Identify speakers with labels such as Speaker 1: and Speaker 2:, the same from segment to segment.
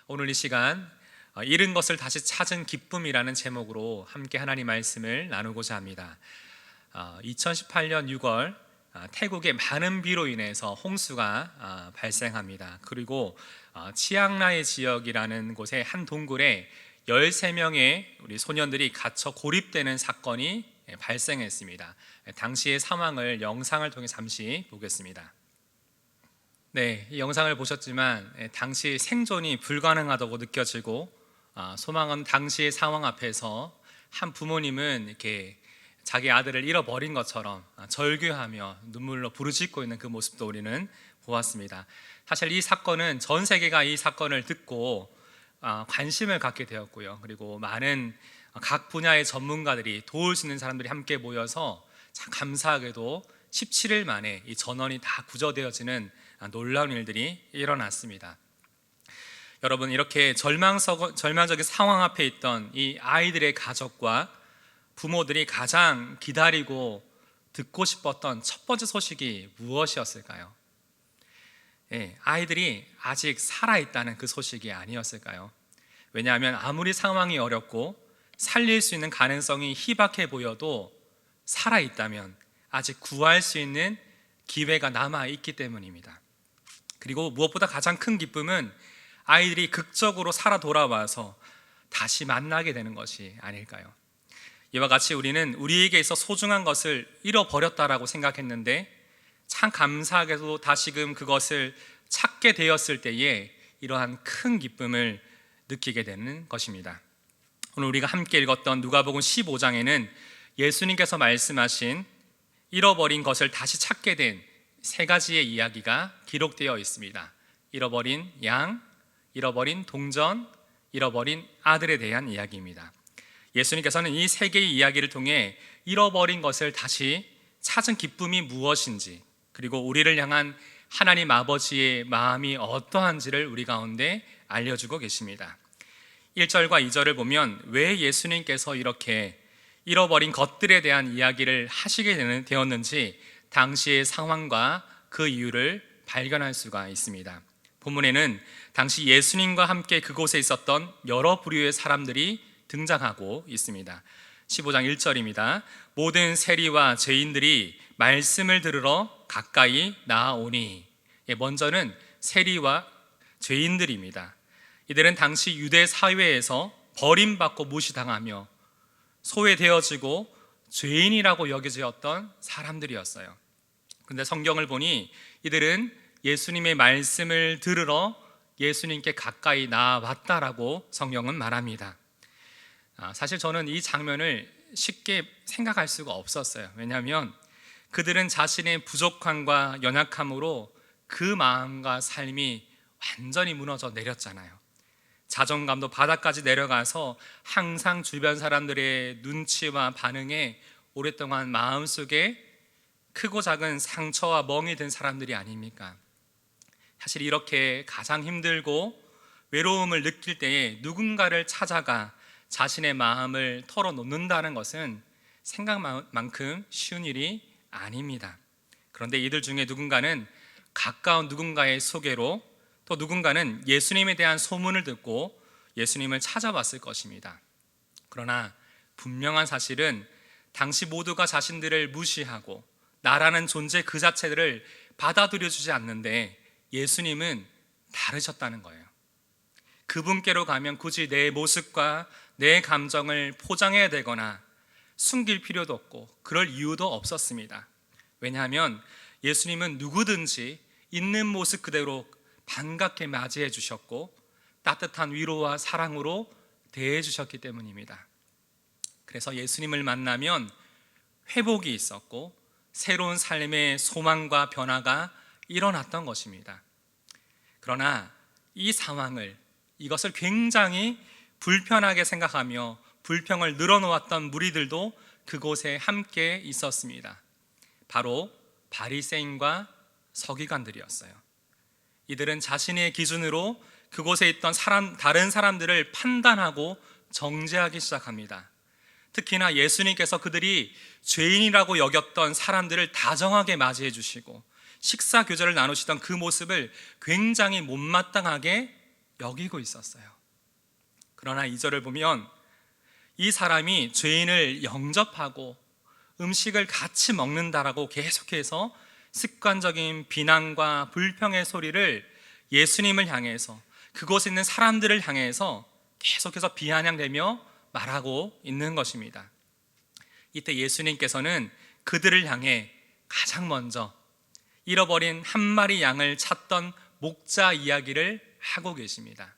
Speaker 1: 오늘 이 시간 잃은 것을 다시 찾은 기쁨이라는 제목으로 함께 하나님 말씀을 나누고자 합니다. 2018년 6월 태국의 많은 비로 인해서 홍수가 발생합니다. 그리고 치앙라이 지역이라는 곳의 한 동굴에 13명의 우리 소년들이 갇혀 고립되는 사건이 발생했습니다. 당시의 상황을 영상을 통해 잠시 보겠습니다. 네, 이 영상을 보셨지만 당시 생존이 불가능하다고 느껴지고 소망은 당시의 상황 앞에서 한 부모님은 이렇게 자기 아들을 잃어버린 것처럼 절규하며 눈물로 부르짖고 있는 그 모습도 우리는 보았습니다. 사실 이 사건은 전 세계가 이 사건을 듣고 관심을 갖게 되었고요. 그리고 많은 각 분야의 전문가들이 도울 수 있는 사람들이 함께 모여서 참 감사하게도 17일 만에 이 전원이 다 구조되어지는 놀라운 일들이 일어났습니다. 여러분, 이렇게 절망적인 상황 앞에 있던 이 아이들의 가족과 부모들이 가장 기다리고 듣고 싶었던 첫 번째 소식이 무엇이었을까요? 아이들이 아직 살아있다는 그 소식이 아니었을까요? 왜냐하면 아무리 상황이 어렵고 살릴 수 있는 가능성이 희박해 보여도 살아있다면 아직 구할 수 있는 기회가 남아있기 때문입니다. 그리고 무엇보다 가장 큰 기쁨은 아이들이 극적으로 살아 돌아와서 다시 만나게 되는 것이 아닐까요? 이와 같이 우리는 우리에게 있어 소중한 것을 잃어버렸다라고 생각했는데 참 감사하게도 다시금 그것을 찾게 되었을 때에 이러한 큰 기쁨을 느끼게 되는 것입니다. 오늘 우리가 함께 읽었던 누가복음 15장에는 예수님께서 말씀하신 잃어버린 것을 다시 찾게 된 세 가지의 이야기가 기록되어 있습니다. 잃어버린 양, 잃어버린 동전, 잃어버린 아들에 대한 이야기입니다. 예수님께서는 이 세 개의 이야기를 통해 잃어버린 것을 다시 찾은 기쁨이 무엇인지, 그리고 우리를 향한 하나님 아버지의 마음이 어떠한지를 우리 가운데 알려주고 계십니다. 1절과 2절을 보면 왜 예수님께서 이렇게 잃어버린 것들에 대한 이야기를 하시게 되었는지 당시의 상황과 그 이유를 발견할 수가 있습니다. 본문에는 당시 예수님과 함께 그곳에 있었던 여러 부류의 사람들이 등장하고 있습니다. 15장 1절입니다. 모든 세리와 죄인들이 말씀을 들으러 가까이 나아오니. 먼저는 세리와 죄인들입니다. 이들은 당시 유대 사회에서 버림받고 무시당하며 소외되어지고 죄인이라고 여겨졌던 사람들이었어요. 그런데 성경을 보니 이들은 예수님의 말씀을 들으러 예수님께 가까이 나아왔다라고 성경은 말합니다. 사실 저는 이 장면을 쉽게 생각할 수가 없었어요. 왜냐하면 그들은 자신의 부족함과 연약함으로 그 마음과 삶이 완전히 무너져 내렸잖아요. 자존감도 바닥까지 내려가서 항상 주변 사람들의 눈치와 반응에 오랫동안 마음속에 크고 작은 상처와 멍이 든 사람들이 아닙니까? 사실 이렇게 가장 힘들고 외로움을 느낄 때에 누군가를 찾아가 자신의 마음을 털어놓는다는 것은 생각만큼 쉬운 일이 아닙니다. 그런데 이들 중에 누군가는 가까운 누군가의 소개로, 또 누군가는 예수님에 대한 소문을 듣고 예수님을 찾아왔을 것입니다. 그러나 분명한 사실은 당시 모두가 자신들을 무시하고 나라는 존재 그 자체를 받아들여주지 않는데 예수님은 다르셨다는 거예요. 그분께로 가면 굳이 내 모습과 내 감정을 포장해야 되거나 숨길 필요도 없고 그럴 이유도 없었습니다. 왜냐하면 예수님은 누구든지 있는 모습 그대로 반갑게 맞이해 주셨고 따뜻한 위로와 사랑으로 대해 주셨기 때문입니다. 그래서 예수님을 만나면 회복이 있었고 새로운 삶의 소망과 변화가 일어났던 것입니다. 그러나 이 상황을, 이것을 굉장히 불편하게 생각하며 불평을 늘어놓았던 무리들도 그곳에 함께 있었습니다. 바로 바리새인과 서기관들이었어요. 이들은 자신의 기준으로 그곳에 있던 다른 사람들을 판단하고 정죄하기 시작합니다. 특히나 예수님께서 그들이 죄인이라고 여겼던 사람들을 다정하게 맞이해 주시고 식사 교제를 나누시던 그 모습을 굉장히 못마땅하게 여기고 있었어요. 그러나 2절을 보면 이 사람이 죄인을 영접하고 음식을 같이 먹는다라고 계속해서 습관적인 비난과 불평의 소리를 예수님을 향해서, 그곳에 있는 사람들을 향해서 계속해서 비아냥대며 말하고 있는 것입니다. 이때 예수님께서는 그들을 향해 가장 먼저 잃어버린 한 마리 양을 찾던 목자 이야기를 하고 계십니다.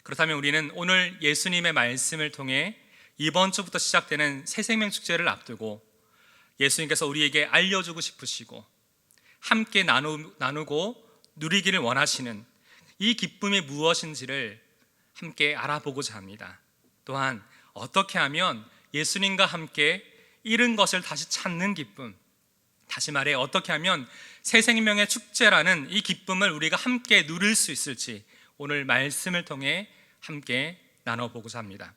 Speaker 1: 그렇다면 우리는 오늘 예수님의 말씀을 통해 이번 주부터 시작되는 새생명 축제를 앞두고 예수님께서 우리에게 알려주고 싶으시고 함께 나누고 누리기를 원하시는 이 기쁨이 무엇인지를 함께 알아보고자 합니다. 또한 어떻게 하면 예수님과 함께 잃은 것을 다시 찾는 기쁨, 다시 말해 어떻게 하면 새생명의 축제라는 이 기쁨을 우리가 함께 누릴 수 있을지 오늘 말씀을 통해 함께 나눠보고자 합니다.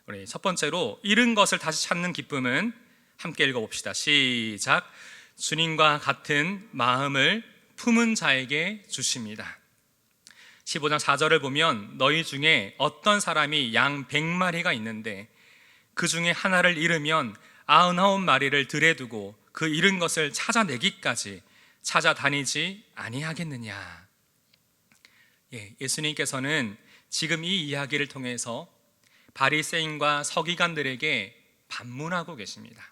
Speaker 1: 우리 첫 번째로 잃은 것을 다시 찾는 기쁨은 함께 읽어봅시다. 시작. 주님과 같은 마음을 품은 자에게 주십니다. 15장 4절을 보면 너희 중에 어떤 사람이 양 100마리가 있는데 그 중에 하나를 잃으면 99마리를 들에 두고 그 잃은 것을 찾아내기까지 찾아다니지 아니하겠느냐. 예수님께서는 지금 이 이야기를 통해서 바리새인과 서기관들에게 반문하고 계십니다.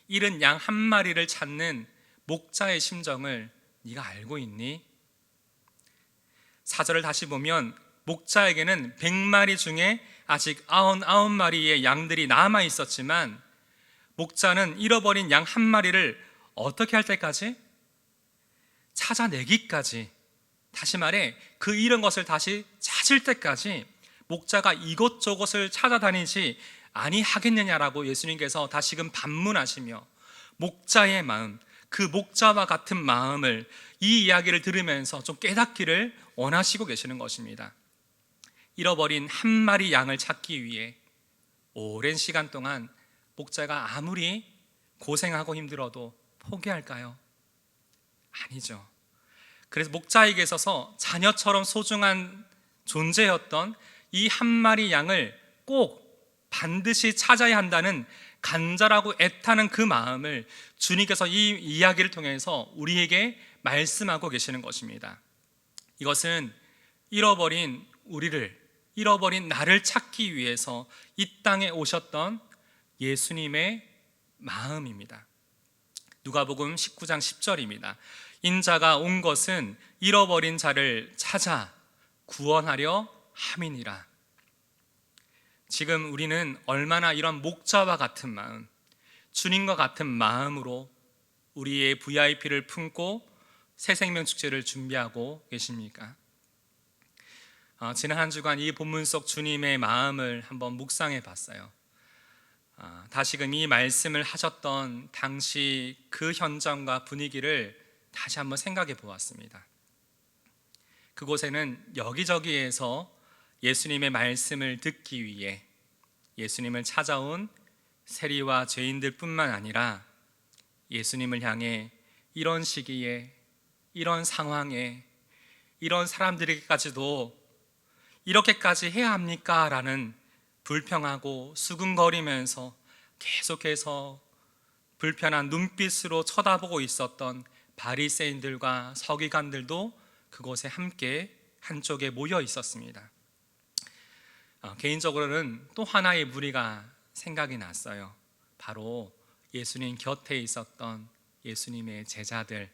Speaker 1: 잃은 양 한 마리를 찾는 목자의 심정을 네가 알고 있니? 4절을 다시 보면 목자에게는 100마리 중에 아직 99마리의 양들이 남아 있었지만 목자는 잃어버린 양 한 마리를 어떻게 할 때까지? 찾아내기까지, 다시 말해 그 잃은 것을 다시 찾을 때까지 목자가 이곳저곳을 찾아다니지 아니하겠느냐라고 예수님께서 다시금 반문하시며 목자의 마음, 그 목자와 같은 마음을 이 이야기를 들으면서 좀 깨닫기를 원하시고 계시는 것입니다. 잃어버린 한 마리 양을 찾기 위해 오랜 시간 동안 목자가 아무리 고생하고 힘들어도 포기할까요? 아니죠. 그래서 목자에게 있어서 자녀처럼 소중한 존재였던 이 한 마리 양을 꼭 반드시 찾아야 한다는 간절하고 애타는 그 마음을 주님께서 이 이야기를 통해서 우리에게 말씀하고 계시는 것입니다. 이것은 잃어버린 우리를, 잃어버린 나를 찾기 위해서 이 땅에 오셨던 예수님의 마음입니다. 누가복음 19장 10절입니다. 인자가 온 것은 잃어버린 자를 찾아 구원하려 함이니라. 지금 우리는 얼마나 이런 목자와 같은 마음, 주님과 같은 마음으로 우리의 VIP를 품고 새생명 축제를 준비하고 계십니까? 지난 한 주간 이 본문 속 주님의 마음을 한번 묵상해 봤어요. 다시금 이 말씀을 하셨던 당시 그 현장과 분위기를 다시 한번 생각해 보았습니다. 그곳에는 여기저기에서 예수님의 말씀을 듣기 위해 예수님을 찾아온 세리와 죄인들 뿐만 아니라 예수님을 향해 이런 시기에, 이런 상황에, 이런 사람들에게까지도 이렇게까지 해야 합니까? 라는 불평하고 수근거리면서 계속해서 불편한 눈빛으로 쳐다보고 있었던 바리새인들과 서기관들도 그곳에 함께 한쪽에 모여 있었습니다. 개인적으로는 또 하나의 무리가 생각이 났어요. 바로 예수님 곁에 있었던 예수님의 제자들,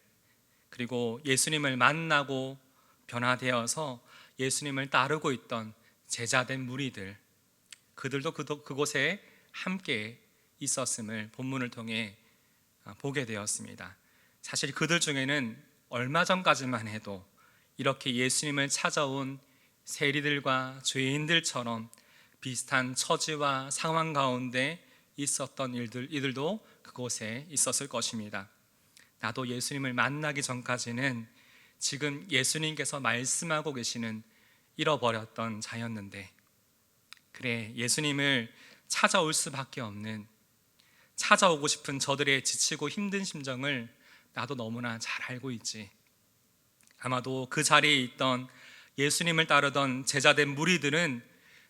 Speaker 1: 그리고 예수님을 만나고 변화되어서 예수님을 따르고 있던 제자된 무리들, 그들도 그곳에 함께 있었음을 본문을 통해 보게 되었습니다. 사실 그들 중에는 얼마 전까지만 해도 이렇게 예수님을 찾아온 세리들과 죄인들처럼 비슷한 처지와 상황 가운데 있었던 이들도 그곳에 있었을 것입니다. 나도 예수님을 만나기 전까지는 지금 예수님께서 말씀하고 계시는 잃어버렸던 자였는데, 그래, 예수님을 찾아올 수밖에 없는, 찾아오고 싶은 저들의 지치고 힘든 심정을 나도 너무나 잘 알고 있지. 아마도 그 자리에 있던 예수님을 따르던 제자된 무리들은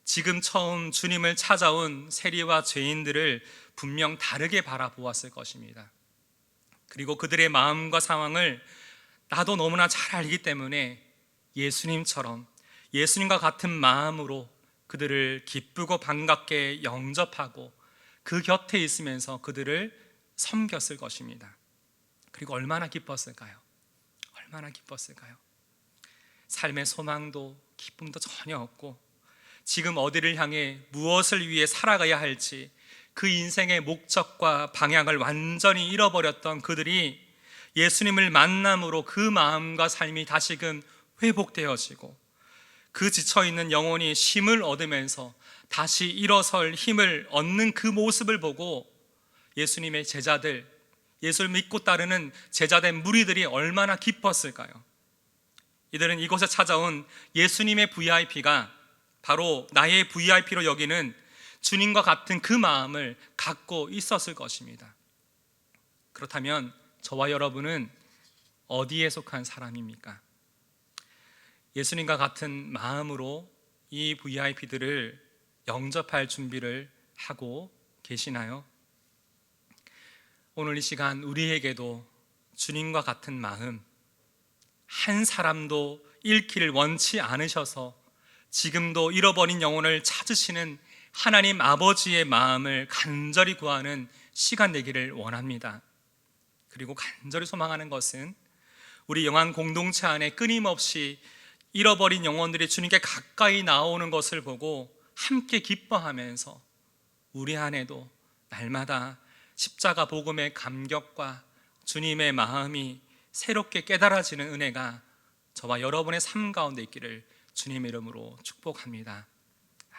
Speaker 1: 지금 처음 주님을 찾아온 세리와 죄인들을 분명 다르게 바라보았을 것입니다. 그리고 그들의 마음과 상황을 나도 너무나 잘 알기 때문에 예수님처럼, 예수님과 같은 마음으로 그들을 기쁘고 반갑게 영접하고 그 곁에 있으면서 그들을 섬겼을 것입니다. 그리고 얼마나 기뻤을까요? 얼마나 기뻤을까요? 삶의 소망도 기쁨도 전혀 없고 지금 어디를 향해 무엇을 위해 살아가야 할지 그 인생의 목적과 방향을 완전히 잃어버렸던 그들이 예수님을 만남으로 그 마음과 삶이 다시금 회복되어지고 그 지쳐있는 영혼이 쉼을 얻으면서 다시 일어설 힘을 얻는 그 모습을 보고 예수님의 제자들, 예수를 믿고 따르는 제자된 무리들이 얼마나 기뻤을까요? 이들은 이곳에 찾아온 예수님의 VIP가 바로 나의 VIP로 여기는 주님과 같은 그 마음을 갖고 있었을 것입니다. 그렇다면 저와 여러분은 어디에 속한 사람입니까? 예수님과 같은 마음으로 이 VIP들을 영접할 준비를 하고 계시나요? 오늘 이 시간 우리에게도 주님과 같은 마음, 한 사람도 잃기를 원치 않으셔서 지금도 잃어버린 영혼을 찾으시는 하나님 아버지의 마음을 간절히 구하는 시간 되기를 원합니다. 그리고 간절히 소망하는 것은 우리 영안 공동체 안에 끊임없이 잃어버린 영혼들이 주님께 가까이 나오는 것을 보고 함께 기뻐하면서 우리 안에도 날마다 십자가 복음의 감격과 주님의 마음이 새롭게 깨달아지는 은혜가 저와 여러분의 삶 가운데 있기를 주님의 이름으로 축복합니다.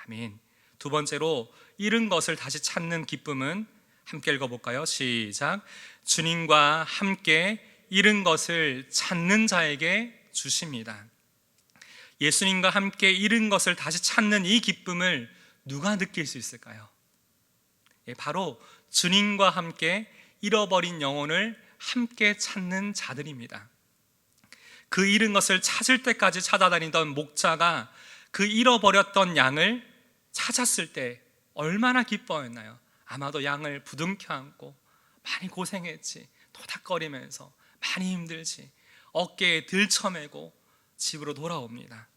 Speaker 1: 아멘. 두 번째로 잃은 것을 다시 찾는 기쁨은 함께 읽어볼까요? 시작. 주님과 함께 잃은 것을 찾는 자에게 주십니다. 예수님과 함께 잃은 것을 다시 찾는 이 기쁨을 누가 느낄 수 있을까요? 바로 주님과 함께 잃어버린 영혼을 함께 찾는 자들입니다. 그 잃은 것을 찾을 때까지 찾아다니던 목자가 그 잃어버렸던 양을 찾았을 때 얼마나 기뻐했나요? 아마도 양을 부둥켜 안고 많이 고생했지, 토닥거리면서 많이 힘들지, 어깨에 들쳐매고 집으로 돌아옵니다.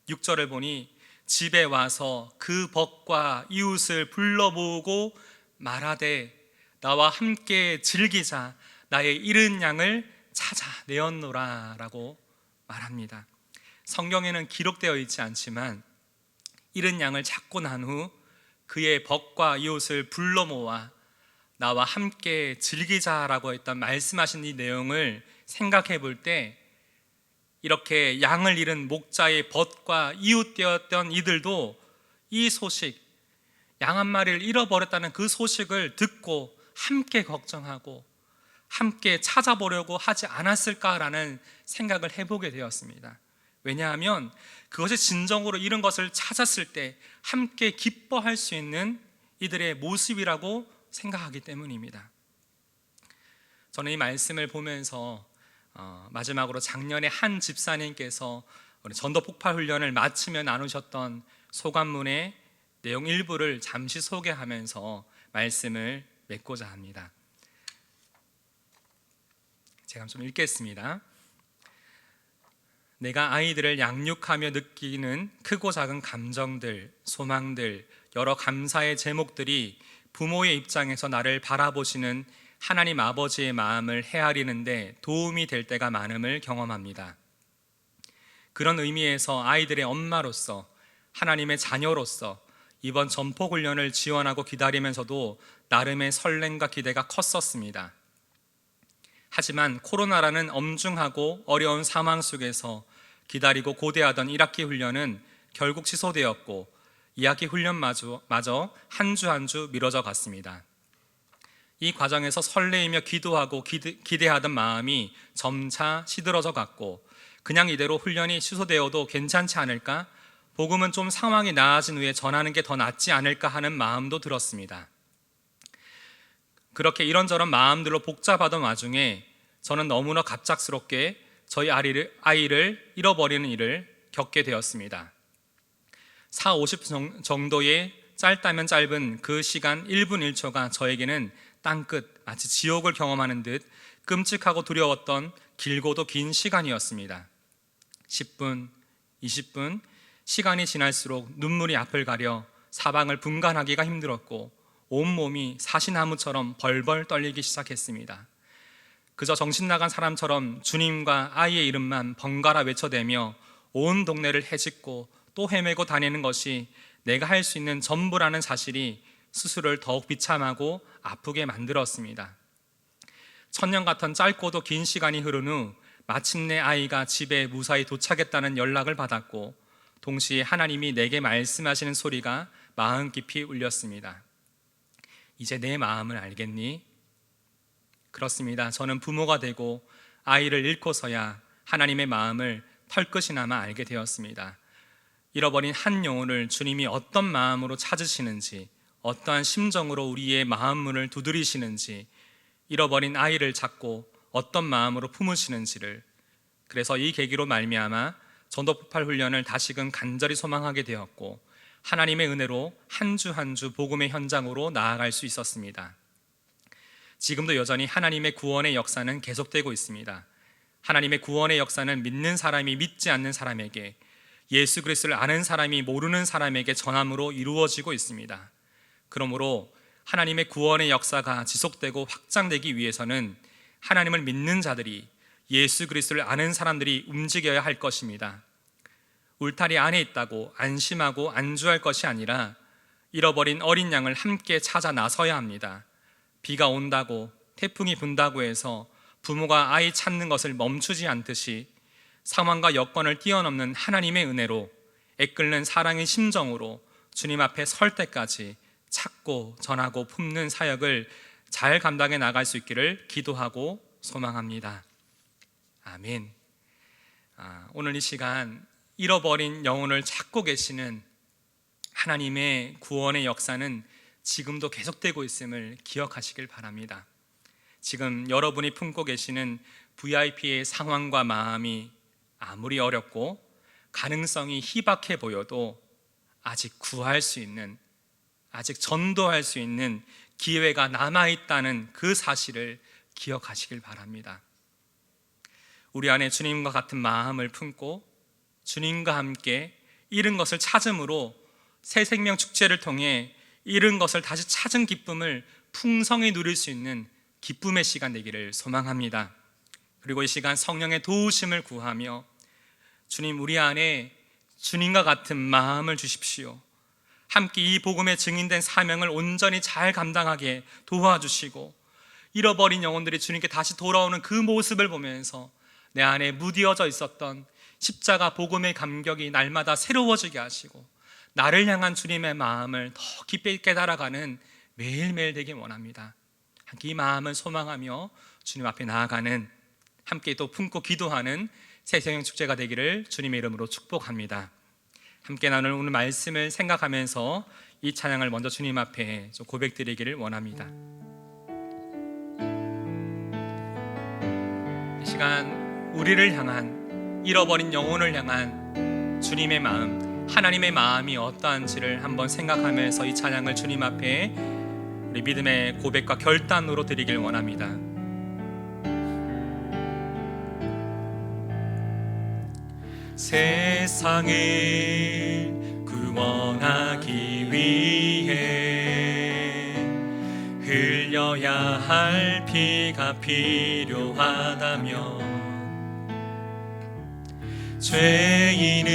Speaker 1: 6절을 보니 집에 와서 그 벗과 이웃을 불러 모으고 말하되 나와 함께 즐기자, 나의 잃은 양을 찾아내었노라 라고 말합니다. 성경에는 기록되어 있지 않지만 잃은 양을 찾고 난 후 그의 벗과 이웃을 불러 모아 나와 함께 즐기자라고 했던 말씀하신 이 내용을 생각해 볼 때 이렇게 양을 잃은 목자의 벗과 이웃 되었던 이들도 이 소식, 양 한 마리를 잃어버렸다는 그 소식을 듣고 함께 걱정하고 함께 찾아보려고 하지 않았을까라는 생각을 해보게 되었습니다. 왜냐하면 그것이 진정으로 잃은 것을 찾았을 때 함께 기뻐할 수 있는 이들의 모습이라고 생각하기 때문입니다. 저는 이 말씀을 보면서 마지막으로 작년에 한 집사님께서 우리 전도 폭발 훈련을 마치며 나누셨던 소감문의 내용 일부를 잠시 소개하면서 말씀을 맺고자 합니다. 제가 좀 읽겠습니다. 내가 아이들을 양육하며 느끼는 크고 작은 감정들, 소망들, 여러 감사의 제목들이 부모의 입장에서 나를 바라보시는 하나님 아버지의 마음을 헤아리는데 도움이 될 때가 많음을 경험합니다. 그런 의미에서 아이들의 엄마로서, 하나님의 자녀로서 이번 전폭훈련을 지원하고 기다리면서도 나름의 설렘과 기대가 컸었습니다. 하지만 코로나라는 엄중하고 어려운 상황 속에서 기다리고 고대하던 1학기 훈련은 결국 취소되었고 2학기 훈련마저 한 주 한 주 미뤄져 갔습니다. 이 과정에서 설레이며 기도하고 기대하던 마음이 점차 시들어져 갔고 그냥 이대로 훈련이 취소되어도 괜찮지 않을까? 복음은 좀 상황이 나아진 후에 전하는 게 더 낫지 않을까 하는 마음도 들었습니다. 그렇게 이런저런 마음들로 복잡하던 와중에 저는 너무나 갑작스럽게 저희 아이를 잃어버리는 일을 겪게 되었습니다. 40-50분 정도의 짧다면 짧은 그 시간 1분 1초가 저에게는 땅끝, 마치 지옥을 경험하는 듯 끔찍하고 두려웠던 길고도 긴 시간이었습니다. 10분, 20분, 시간이 지날수록 눈물이 앞을 가려 사방을 분간하기가 힘들었고 온몸이 사시나무처럼 벌벌 떨리기 시작했습니다. 그저 정신나간 사람처럼 주님과 아이의 이름만 번갈아 외쳐대며 온 동네를 헤집고 또 헤매고 다니는 것이 내가 할 수 있는 전부라는 사실이 스스로를 더욱 비참하고 아프게 만들었습니다. 천년 같은 짧고도 긴 시간이 흐른 후 마침내 아이가 집에 무사히 도착했다는 연락을 받았고 동시에 하나님이 내게 말씀하시는 소리가 마음 깊이 울렸습니다. 이제 내 마음을 알겠니? 그렇습니다. 저는 부모가 되고 아이를 잃고서야 하나님의 마음을 털끝이나마 알게 되었습니다. 잃어버린 한 영혼을 주님이 어떤 마음으로 찾으시는지, 어떠한 심정으로 우리의 마음 문을 두드리시는지, 잃어버린 아이를 찾고 어떤 마음으로 품으시는지를, 그래서 이 계기로 말미암아 전도폭발 훈련을 다시금 간절히 소망하게 되었고 하나님의 은혜로 한 주 한 주 복음의 현장으로 나아갈 수 있었습니다. 지금도 여전히 하나님의 구원의 역사는 계속되고 있습니다. 하나님의 구원의 역사는 믿는 사람이 믿지 않는 사람에게, 예수 그리스도를 아는 사람이 모르는 사람에게 전함으로 이루어지고 있습니다. 그러므로 하나님의 구원의 역사가 지속되고 확장되기 위해서는 하나님을 믿는 자들이, 예수 그리스도를 아는 사람들이 움직여야 할 것입니다. 울타리 안에 있다고 안심하고 안주할 것이 아니라 잃어버린 어린 양을 함께 찾아 나서야 합니다. 비가 온다고, 태풍이 분다고 해서 부모가 아이 찾는 것을 멈추지 않듯이 상황과 여건을 뛰어넘는 하나님의 은혜로, 애끓는 사랑의 심정으로 주님 앞에 설 때까지 찾고 전하고 품는 사역을 잘 감당해 나갈 수 있기를 기도하고 소망합니다. 아멘. 오늘 이 시간 잃어버린 영혼을 찾고 계시는 하나님의 구원의 역사는 지금도 계속되고 있음을 기억하시길 바랍니다. 지금 여러분이 품고 계시는 VIP의 상황과 마음이 아무리 어렵고 가능성이 희박해 보여도 아직 구할 수 있는, 아직 전도할 수 있는 기회가 남아있다는 그 사실을 기억하시길 바랍니다. 우리 안에 주님과 같은 마음을 품고 주님과 함께 잃은 것을 찾음으로 새 생명 축제를 통해 잃은 것을 다시 찾은 기쁨을 풍성히 누릴 수 있는 기쁨의 시간 되기를 소망합니다. 그리고 이 시간 성령의 도우심을 구하며 주님, 우리 안에 주님과 같은 마음을 주십시오. 함께 이 복음에 증인된 사명을 온전히 잘 감당하게 도와주시고 잃어버린 영혼들이 주님께 다시 돌아오는 그 모습을 보면서 내 안에 무디어져 있었던 십자가 복음의 감격이 날마다 새로워지게 하시고 나를 향한 주님의 마음을 더 깊이 깨달아가는 매일매일 되길 원합니다. 함께 이 마음을 소망하며 주님 앞에 나아가는, 함께 또 품고 기도하는 새생명 축제가 되기를 주님의 이름으로 축복합니다. 함께 나눌 오늘 말씀을 생각하면서 이 찬양을 먼저 주님 앞에 좀 고백드리기를 원합니다. 이 시간 우리를 향한, 잃어버린 영혼을 향한 주님의 마음, 하나님의 마음이 어떠한지를 한번 생각하면서 이 찬양을 주님 앞에 우리 믿음의 고백과 결단으로 드리길 원합니다. 세상을 구원하기 위해 흘려야 할 피가 필요하다면 죄인을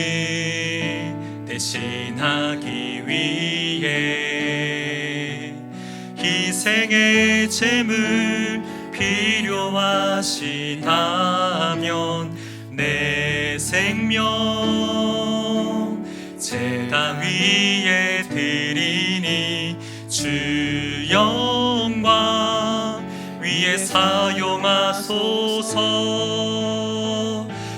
Speaker 1: 대신하기 위해 희생의 제물 필요하시다면 내 생명 제단 위에 드리니 주 영광 위에 사용하소서.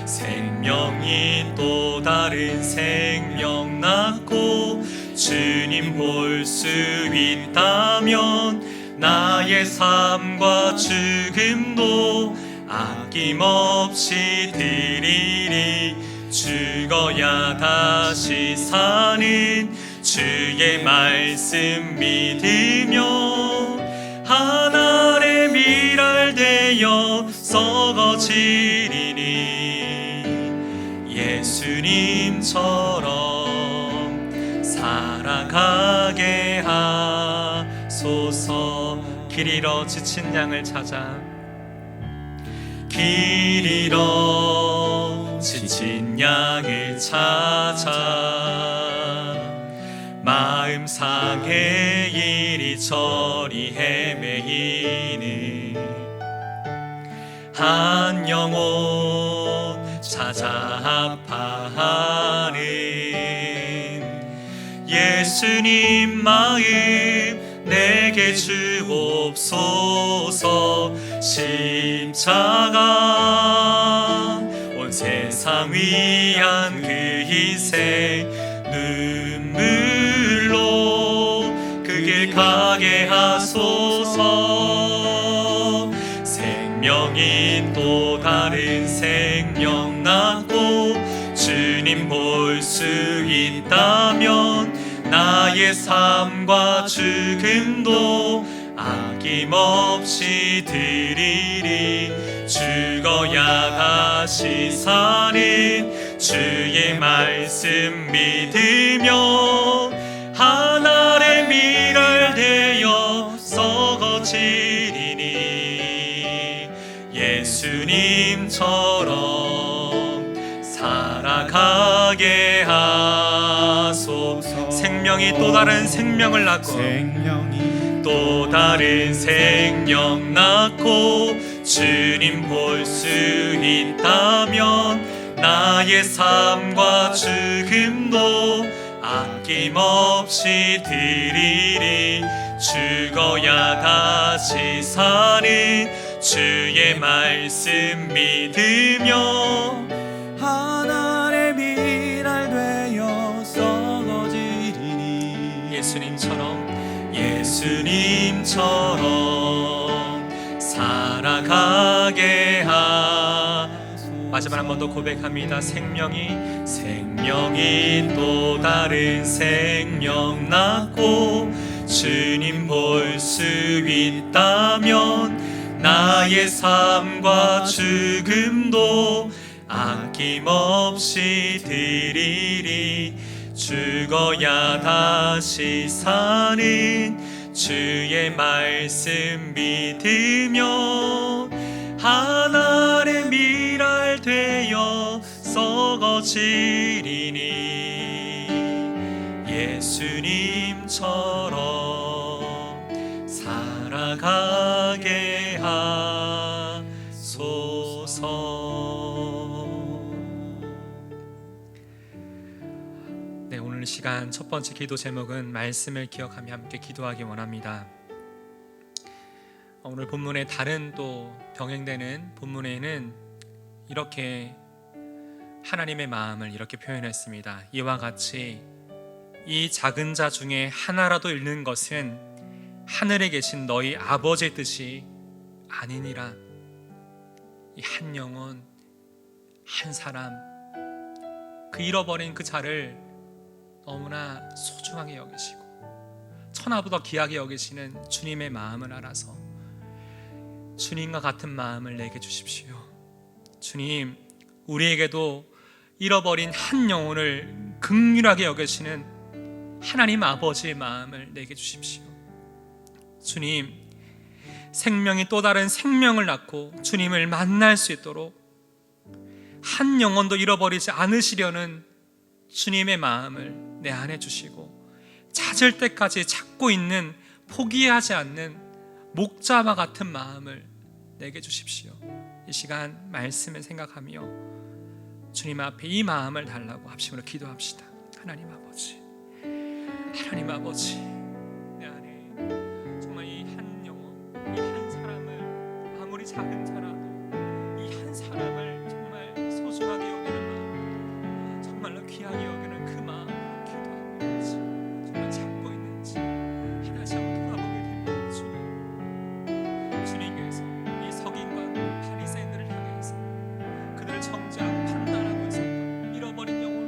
Speaker 1: 생명이 또 다른 생명 낳고 주님 볼 수 있다면 나의 삶과 죽음도 아낌없이 드리리. 주 죽어야 다시 사는 주의 말씀 믿으며 하늘의 밀알되어 썩어지리니 예수님처럼 살아가게 하소서. 길 잃어 지친 양을 찾아, 길 잃어 지친 양을 찾아 마음 상해 이리저리 헤매이는 한 영혼 찾아 아파하는 예수님 마음 내게 주옵소서. 십자가 온 세상 위한 그 희생 눈물로 그 길 가게 하소서. 생명이 또 다른 생명 낳고 주님 볼 수 있다면 나의 삶과 죽음도 아낌없이 드리리. 죽어야 다시 사는 주의 말씀 믿으며 하늘의 밀알되어 썩어지리니 예수님처럼 살아가게 하소서. 생명이 또 다른 생명을 낳고 또 다른 생명 낳고 주님 볼 수 있다면 나의 삶과 죽음도 아낌없이 드리리. 죽어야 다시 사는 주의 말씀 믿으며
Speaker 2: 하늘의 밀알되어 썩어지리니
Speaker 1: 예수님처럼 살아가게 마지막 한 번 더 고백합니다. 생명이 또 다른 생명 낳고 주님 볼 수 있다면 나의 삶과 죽음도 아낌없이 드리리. 죽어야 다시 사는 주의 말씀 믿으며 하늘의 밀알되어 썩어지리니 예수님처럼 살아가게 하소서. 네, 오늘 시간 첫 번째 기도 제목은 말씀을 기억하며 함께 기도하기 원합니다. 오늘 본문의 다른 또 병행되는 본문에는 이렇게 하나님의 마음을 이렇게 표현했습니다. 이와 같이 이 작은 자 중에 하나라도 잃는 것은 하늘에 계신 너희 아버지의 뜻이 아니니라. 이 한 영혼, 한 사람, 그 잃어버린 그 자를 너무나 소중하게 여기시고 천하보다 귀하게 여기시는 주님의 마음을 알아서 주님과 같은 마음을 내게 주십시오. 주님, 우리에게도 잃어버린 한 영혼을 긍휼하게 여기시는 하나님 아버지의 마음을 내게 주십시오. 주님, 생명이 또 다른 생명을 낳고 주님을 만날 수 있도록 한 영혼도 잃어버리지 않으시려는 주님의 마음을 내 안에 주시고 찾을 때까지 찾고 있는 포기하지 않는 목자와 같은 마음을 내게 주십시오. 이 시간 말씀을 생각하며 주님 앞에 이 마음을 달라고 합심으로 기도합시다. 하나님 아버지, 하나님 아버지, 내 안에 정말 이 한 영혼, 이 한 사람을 아무리 작은 자라도 이 한 사람을 정말 소중하게 여기는 마음, 정말로 귀하게 여기는 그 마음으로 기도하고 있는지, 정말 찾고 있는지 하나씩 한번 돌아보게 됩니다. 주님께서 이 서기관 바리새인들을 향해서 그들을 정죄하고 판단하고 있었던 잃어버린 영혼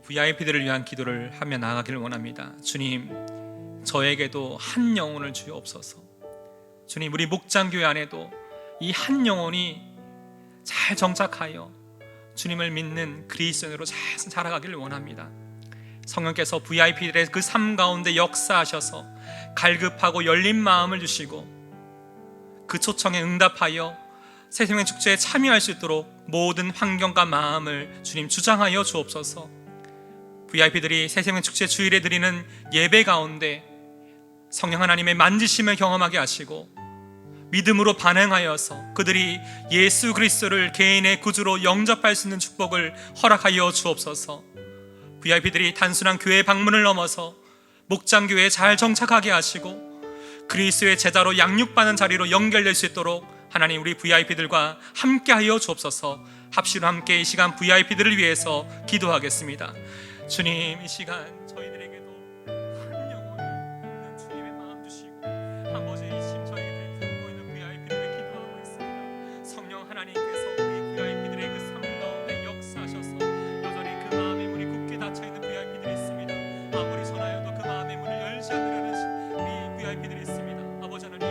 Speaker 1: VIP들을 위한 기도를 하며 나아가기를 원합니다. 주님, 저에게도 한 영혼을 주옵소서. 주님, 우리 목장교회 안에도 이 한 영혼이 잘 정착하여 주님을 믿는 그리스도인으로 잘 자라가기를 원합니다. 성령께서 VIP들의 그 삶 가운데 역사하셔서 갈급하고 열린 마음을 주시고 그 초청에 응답하여 새생명 축제에 참여할 수 있도록 모든 환경과 마음을 주님 주장하여 주옵소서. VIP들이 새생명 축제 주일에 드리는 예배 가운데 성령 하나님의 만지심을 경험하게 하시고 믿음으로 반응하여서 그들이 예수 그리스도를 개인의 구주로 영접할 수 있는 축복을 허락하여 주옵소서. VIP들이 단순한 교회 방문을 넘어서 목장교회에 잘 정착하게 하시고 그리스도의 제자로 양육받는 자리로 연결될 수 있도록 하나님, 우리 VIP들과 함께하여 주옵소서. 합시로 함께 이 시간 VIP들을 위해서 기도하겠습니다. 주님, 이 시간 저희들에게도 한 영혼 주님의 마음 주시고 아버지 이 심처에게 품고 있는 VIP들에게 기도하고 있습니다. 성령 하나님께서 우리 VIP들의 그 삶 가운데 역사하셔서 여전히 그 마음의 문이 굳게 닫혀있는 VIP들이 있습니다. 아무리 전하여도 그 마음의 문을 열지 않으려는 우리 VIP들이 있습니다. 아버지 하나님,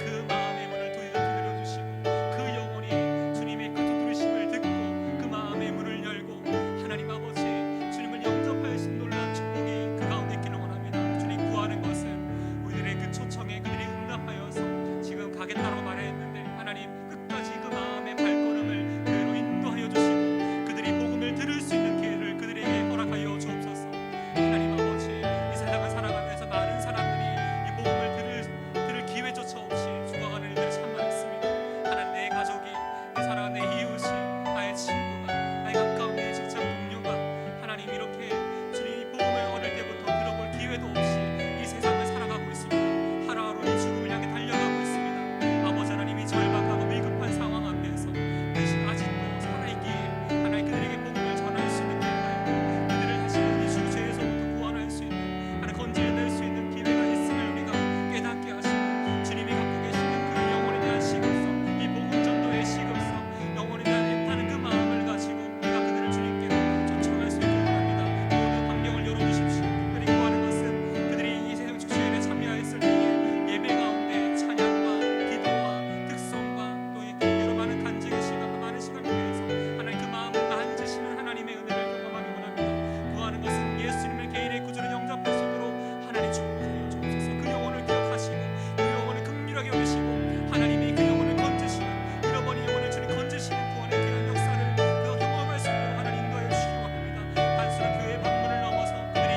Speaker 1: 그 마음의 문을 두드려 주시고 그 영혼이 주님의 그 두드리심을 듣고 그 마음의 문을 열고 하나님 아버지 주님을 영접할 수 있는 놀라운 축복이 그 가운데 있기를 원합니다. 주님, 구하는 것은 우리들의 그 초청에 그들이 응답하여서 지금 가겠다고 말했는데 하나님 끝까지 그 마음의 발걸음을 그대로 인도하여 주시고 그들이 복음을 들을 수 있는 기회를 그들에게 허락하여 주옵소서. 하나님 아버지, 이 세상을 살아가면서 많은 사람들이 이 복음을 들을 기회조차 없이 죽어가는 일들이 참 많습니다. 하나님, 내 가족이, 내 사랑하는 내 이웃이, 나의 친구가, 나의 가까운 내 직장 동료가 하나님 이렇게 주님이 복음을 어릴 때부터 들어볼 기회도 없이 이 세상을 살아가고 있습니다. 하루하루 이 죽음을 향해 달려가고 있습니다. 아버지 하나님이 절박하고 위급한 상황 앞에서 아직도 살아있기에 하나님 그들에게 복음을 전할 수 있는 기회가, 그들을 다시 이 죄에서부터 구원할 수 있는 하나님 건질낼 수 있는 기회가 있음을 우리가 깨닫게 하시고 주님이 갖고 계시는 그 영혼에 대한 시급성, 이 복음 전도의 시급성, 영혼에 대한 애타는 그 마음을 가지고 우리가 그들을 주님께로 초청할 수 있기를 원합니다. 모든 환경을 열어주십시오. 특별히 구하는 것은 그들이 이 새생 축제에 참여했을 때에 예배 가운데 찬양과 기도와 득성과 또 이 여러 많은 간증의 시간, 많은 시간을 위해서 하나님 그 마음을 만지시는 하나님의 은혜를 경험하기 원합니다. 구하는 것은 예수님을 개인의 구주로 영접할 수 있도록 하나님 축복하여 주옵소서. 그 영혼을 기억하시고 그 영혼을 긍휼하게 여기시고 하나님이 그 영혼을 건지시는, 잃어버린 영혼을 주님 건지시는 구원의 귀한 역사를 그가 경험할 수 있도록 하나님 인도하여 주시기 원합니다. 단순한 교회 방문을 넘어서 그들이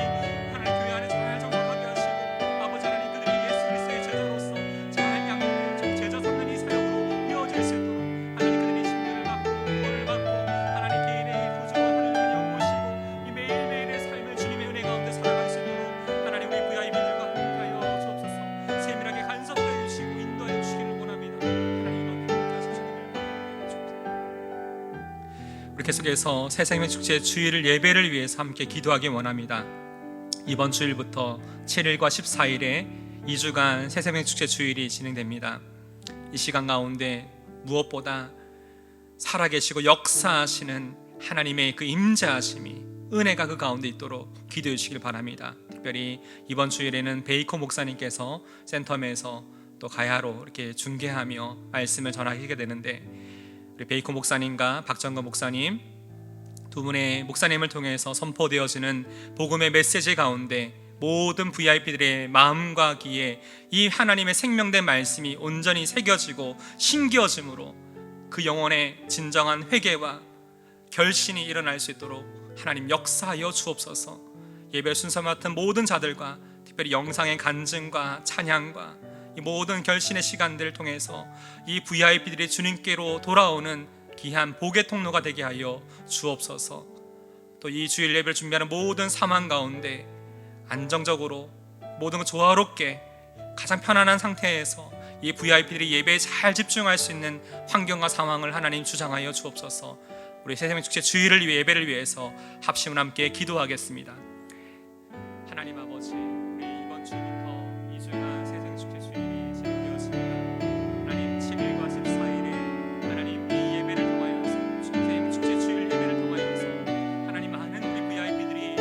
Speaker 1: 하나님 교회 안에 잘 정착하게 하시고 아버지 하나님 그들이 예수 그리스도의 제자로서 잘 양육되어 제자 삼는 이 사역으로 이어질 수 있도록 하나님 그들의 신뢰를 받고 구원을 받고 하나님 개인의 구주로 하나님을 영모시고 이 매일매일의 삶을 주님의 은혜 가운데 살아갈 수 있도록 하나님 우리 VIP들과 함께하여 주옵소서. 세밀하게 간섭하여 주시고 인도하여 주시기를 원합니다. 하나님 이렇게 주님을 우리 계속해서 새생명 축제 주일을 예배를 위해서 함께 기도하기 원합니다. 이번 주일부터 7일과 14일에 2주간 새생명 축제 주일이 진행됩니다. 이 시간 가운데 무엇보다 살아계시고 역사하시는 하나님의 그 임재하심이, 은혜가 그 가운데 있도록 기도해 주시길 바랍니다. 특별히 이번 주일에는 베이커 목사님께서 센텀에서 또 가야로 이렇게 중계하며 말씀을 전하게 되는데 우리 베이커 목사님과 박정건 목사님 두 분의 목사님을 통해서 선포되어지는 복음의 메시지 가운데 모든 VIP들의 마음과 귀에 이 하나님의 생명된 말씀이 온전히 새겨지고 심겨짐으로 그 영혼의 진정한 회개와 결신이 일어날 수 있도록 하나님 역사하여 주옵소서. 예배 순서 맡은 모든 자들과 특별히 영상의 간증과 찬양과 이 모든 결신의 시간들을 통해서 이 VIP들이 주님께로 돌아오는 귀한 복의 통로가 되게 하여 주옵소서. 또 이 주일 예배를 준비하는 모든 상황 가운데 안정적으로 모든 것 조화롭게 가장 편안한 상태에서 이 VIP들이 예배에 잘 집중할 수 있는 환경과 상황을 하나님 주장하여 주옵소서. 우리 새생명 축제 주일을 위해 예배를 위해서 합심을 함께 기도하겠습니다. 하나님 아버지, 우리 이번 주부터 2주간 새생명 축제 주일이 시작되었습니다. 하나님 7일과 14일에 하나님 이 예배를 통하여서 새생명 축제 주일 예배를 통하여서 하나님 많은 우리 VIP들이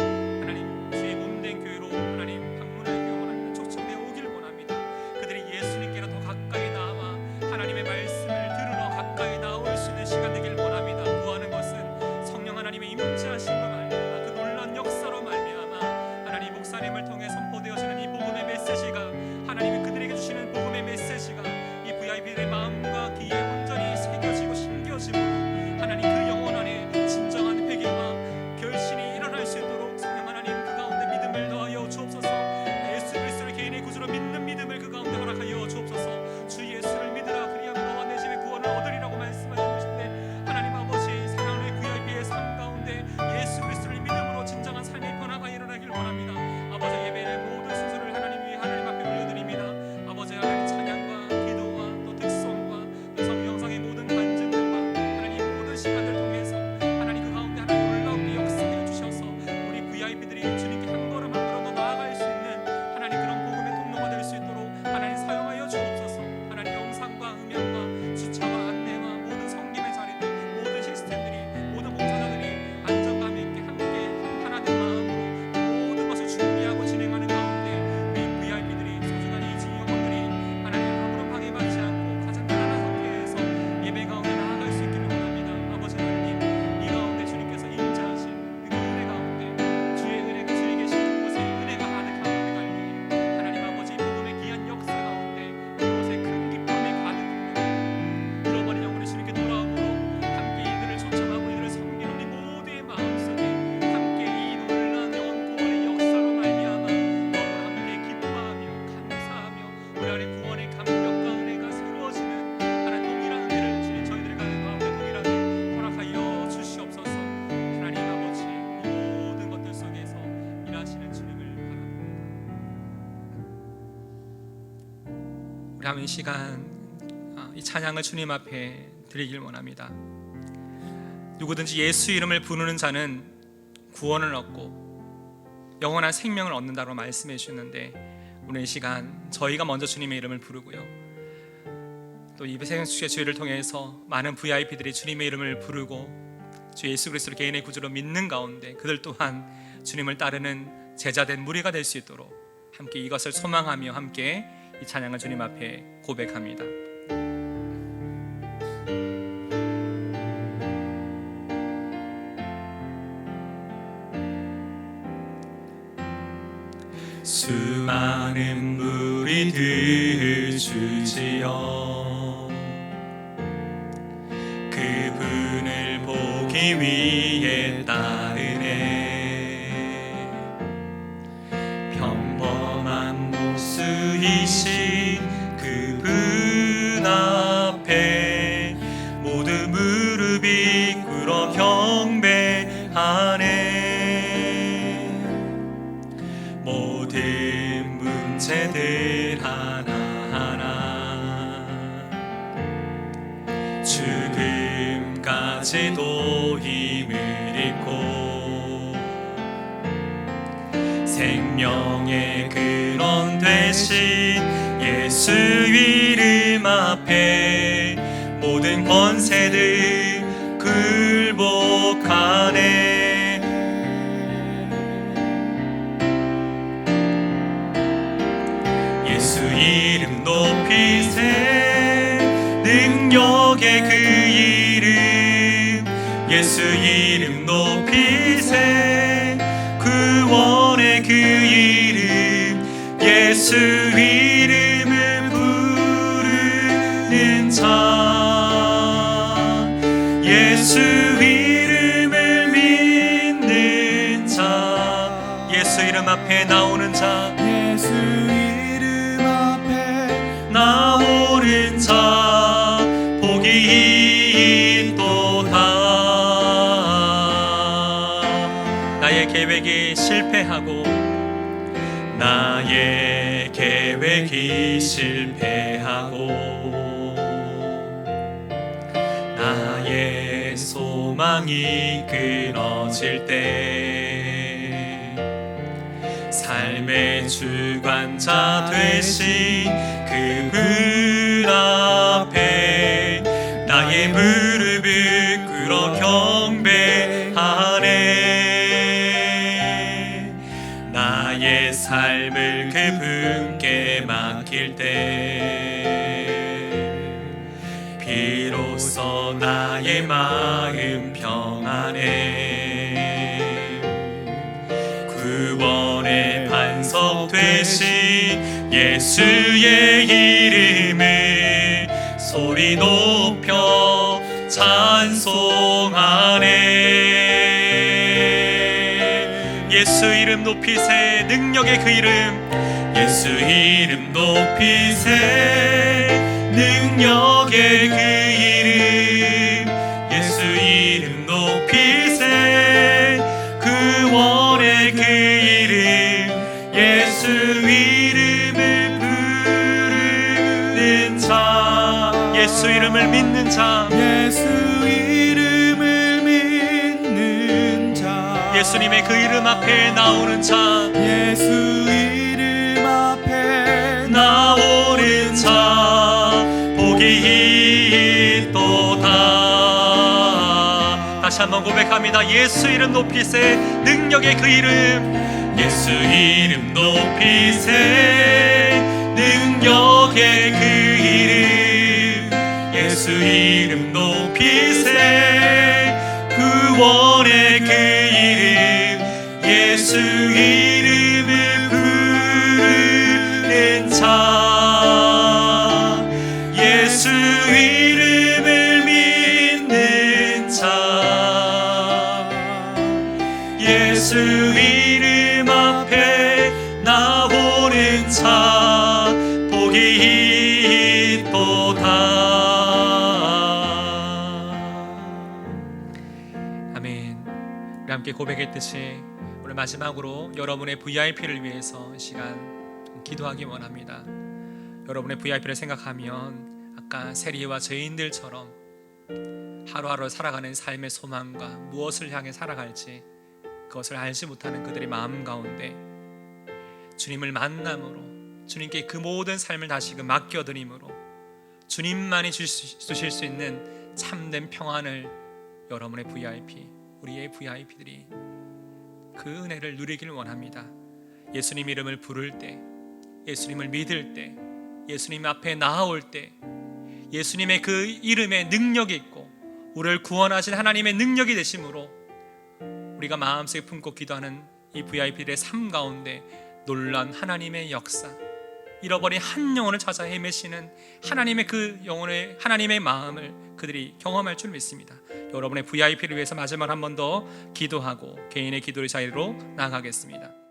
Speaker 1: 우리 한번 이 시간 이 찬양을 주님 앞에 드리길 원합니다. 누구든지 예수 이름을 부르는 자는 구원을 얻고 영원한 생명을 얻는다고 말씀해 주셨는데, 오늘 이 시간 저희가 먼저 주님의 이름을 부르고요, 또 이 생수의 주의를 통해서 많은 VIP들이 주님의 이름을 부르고 주 예수 그리스도를 개인의 구주로 믿는 가운데 그들 또한 주님을 따르는 제자된 무리가 될 수 있도록 함께 이것을 소망하며 함께 이 찬양을 주님 앞에 고백합니다.
Speaker 2: 수많은 무리들 주지여 그분을 보기 위해 따르네. 평범한 모습이신 그분 앞에 모두 무릎이 꿇어 경배하네. 모든 문제들 하나하나 죽음까지도 힘을 잃고 생명의 근원 되신 예수 이름 앞에 모든 권세들 굴복하네. 예수 이름 높이세 능력의 그 이름. 예수 이름 높이세 구원의 그 이름. 예수 이름을 부르는 자, 예수 이름을 믿는 자, 예수 이름 앞에 나오는 자, 예수 나오는 자 복이 있도다.
Speaker 1: 나의 계획이 실패하고
Speaker 2: 나의 계획이 실패하고 나의 소망이 끊어질 때 삶의 주관자 되신 그분 앞에 나의 무릎을 꿇어 경배하네. 나의 삶을 그분께 맡길 때 비로소 나의 마음 평안해. 구원의 반석 되신 예수의 이름을 소리 높여 찬송하네.
Speaker 1: 예수 이름 높이세 능력의 그 이름.
Speaker 2: 예수 이름 높이세 능력의 그 이름. 예수 이름 높이세 구원의 그 이름. 예수 이름을 부르는 자,
Speaker 1: 예수 이름을 믿는 자,
Speaker 2: 예수 이름을 믿는 자,
Speaker 1: 예수님의 그 이름 앞에 나오는 자,
Speaker 2: 예수 이름 앞에 나오는 자 복이 있도다.
Speaker 1: 다시 한번 고백합니다. 예수 이름 높이세 능력의 그 이름.
Speaker 2: 예수 이름 높이세 능력의 그 이름. 예수 이름 높이세 구원의 그 이름. 예수 이름을 부르는 자, 예수 이름을 믿는 자, 예수 이름 앞에 나오는 자 복이 있도다.
Speaker 1: 아멘. 우리 함께 고백했듯이 오늘 마지막으로 여러분의 VIP를 위해서 이 시간 기도하기 원합니다. 여러분의 VIP를 생각하면 아까 세리와 죄인들처럼 하루하루 살아가는 삶의 소망과 무엇을 향해 살아갈지 그것을 알지 못하는 그들의 마음 가운데 주님을 만남으로, 주님께 그 모든 삶을 다시금 맡겨드림으로 주님만이 주실 수 있는 참된 평안을 여러분의 VIP, 우리의 VIP들이 그 은혜를 누리길 원합니다. 예수님 이름을 부를 때, 예수님을 믿을 때, 예수님 앞에 나아올 때 예수님의 그 이름에 능력이 있고 우리를 구원하신 하나님의 능력이 되심으로 우리가 마음속에 품고 기도하는 이 VIP들의 삶 가운데 놀란 하나님의 역사, 잃어버린 한 영혼을 찾아 헤매시는 하나님의 그 영혼의 하나님의 마음을 그들이 경험할 줄 믿습니다. 여러분의 VIP를 위해서 마지막 한 번 더 기도하고 개인의 기도의 자리로 나아가겠습니다.